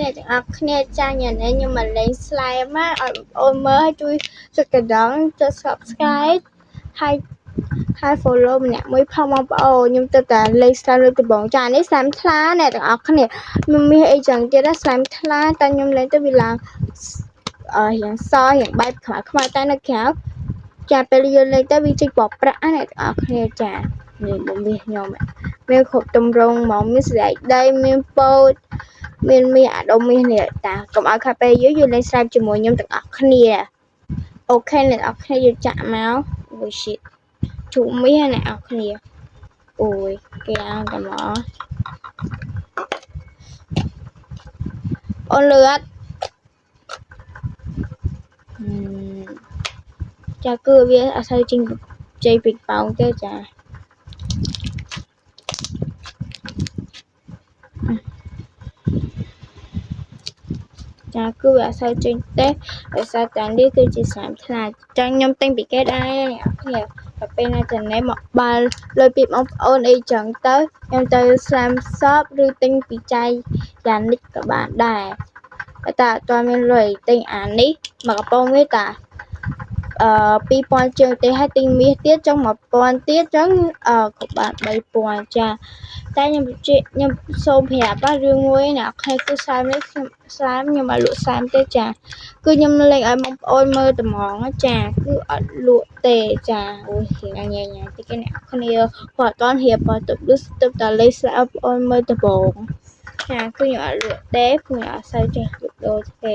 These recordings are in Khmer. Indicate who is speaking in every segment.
Speaker 1: này kia cha nhà này nhưng mà lên slime á ôi mơ hay chui cho cái đó cho subscribe hay follow ម្នាក់មួយផងបងប្អូនខ្ញុំទៅតែលេង slime លើកដំបងចានេះ slime ថ្លាអ្នកទាំងអស់គ្នាខ្ញុំមានអីចឹងទៀតណា slime ថ្លាតែខ្ញុំលេងទៅវាឡើងរៀងសរៀងបែបខ្មៅតែនៅក្រៅចាពេលយើងលេងទៅវាចេញពណ៌ប្រាក់អ្នកទាំងអស់គ្នាចានេះបងមាសខ្ញុំមានគ្រប់ទម្រង់ហ្មងមានស្រែកដីមានពោតមានអាដុំមាសនេះតាកុំឲ្យខាត់ពេលយើងលេង slime ជាមួយខ្ញុំទាំងអស់គ្នាអូខេអ្នកទាំងអស់គ្នាយើងចាក់មកអូ shit ជុំមាសអ្នកអស់គ្នាអូយគេអានតែមកអូនលឿតចាគឺវាអត់សូវចេញជ័យពីប៉ោងទេចាចាគឺវាអត់សូវចេញទេដោយសារតែនេះគឺជាស្លាមថ្លាចាខ្ញុំទិញពីគេដែរអ្នកគ្នាតែពេលណាចានេះមកបាល់លុយពីបងប្អូនអីចឹងទៅខ្ញុំទៅស្លាមសបឬទិញពីចាយយ៉ានិចក៏បានដែរតែអត់មានលុយទិញអានេះមកកំប៉ុងវាតា2000ជាងទេហើយទិញមាសទៀតចុង1000ទៀតចឹងក៏បាន3000ចាតែខ្ញុំសូមប្រាប់រឿងមួយណាគេគឺស្លាមនេះខ្ញុំអត់លក់ស្លាមទេចាគឺខ្ញុំលេងឲ្យបងប្អូនមើលតែហ្មងចាគឺអត់លក់ទេចាអូយញ៉ៃតិចអ្នកគ្នាគាត់អត់តន់រៀបទៅទឹកតែលេងស្លាមបងប្អូនមើលដំបងចាគឺខ្ញុំអត់លក់ទេគឺអត់សូវចេះលក់ដូរទេ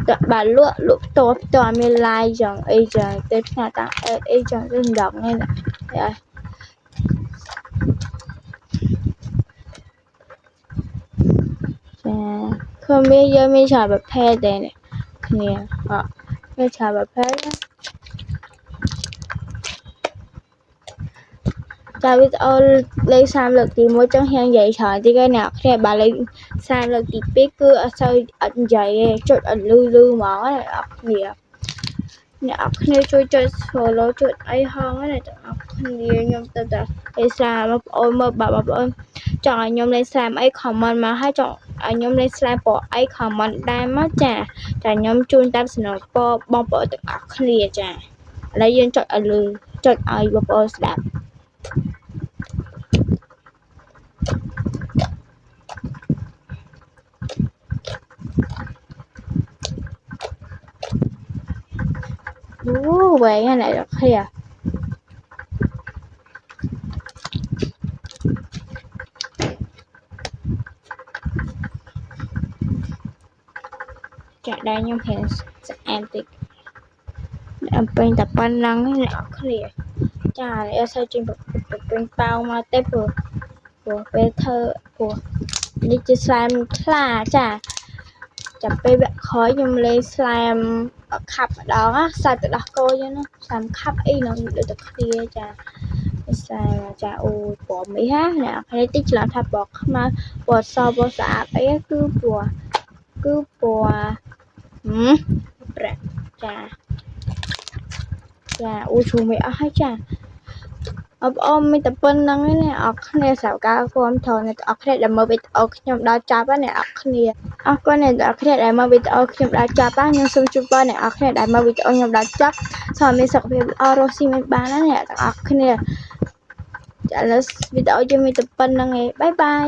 Speaker 1: តែបើលក់ផ្ទាល់មាន live ចឹងអីចឹងទៅផ្ញើតាមអីចឹងទៅដល់ហ្នឹងចាគឺយើងមានច្រើនប្រភេទដែរគ្នាមានច្រើនប្រភេទចាវីដេអូលេង30លើកទី1ចឹងហ៊ាននិយាយច្រើនតិចឯអ្នកគ្នាបើលេង30លើកទី2គឺអត់សូវអត់និយាយទេចុចអត់លឺហ្មងអ្នកគ្នាជួយចុច follow ចុចអីហងណាអ្នកគ្នាខ្ញុំទៅតែលេង30បងប្អូនមើលបើបងប្អូនចង់ឲ្យខ្ញុំលេង30អី comment មកហើយចង់ឲ្យខ្ញុំលេង30ពណ៌អី comment ដែរមកចាខ្ញុំជូនតាមសំណពរបងប្អូនទាំងអស់គ្នាចាឥឡូវយើងចុចឲ្យលឺចុចឲ្យបងប្អូនស្ដាប់អូវែងណាស់គ្នាចាដែរខ្ញុំហ៊ានស្អាតតិចអំពេញតែប៉ុណ្ណឹងអ្នកគ្នាចាអត់សូវចេញពេញប៉ោងមកទេព្រោះពេលធ្វើព្រោះនេះជាស្លាមខ្លាចាចាំពេលវគ្គក្រោយខ្ញុំលេងស្លាមខាប់ម្ដងសាច់ទៅដោះគោចឹងណាស្លាមខាប់អីនោះដូចតែគ្នាចាស្លាមចាអូពណ៌មាសណាអ្នកគ្នាតិចឆ្លាមថាពណ៌ខ្មៅពណ៌សពណ៌ស្អាតអីគឺពណ៌ប្រាក់ចាអូជូមេអស់ហើយចាបងប្អូនមានតែប៉ុណ្្នឹងឯណាអរគ្នាសម្រាប់ការគ្រប់គ្រងអ្នកអរគ្នាដែលមើលវីដេអូខ្ញុំដល់ចប់ណាអ្នកអរគ្នាអរគុណអ្នកអរគ្នាដែលមើលវីដេអូខ្ញុំដល់ចប់ខ្ញុំសូមជូនពរអ្នកអរគ្នាដែលមើលវីដេអូខ្ញុំដល់ចប់សូមមានសុខភាពល្អរស់ស៊ីមានបានណាអ្នកទាំងអរគ្នាឥឡូវវីដេអូយើងមានតែប៉ុណ្្នឹងឯងបាយបាយ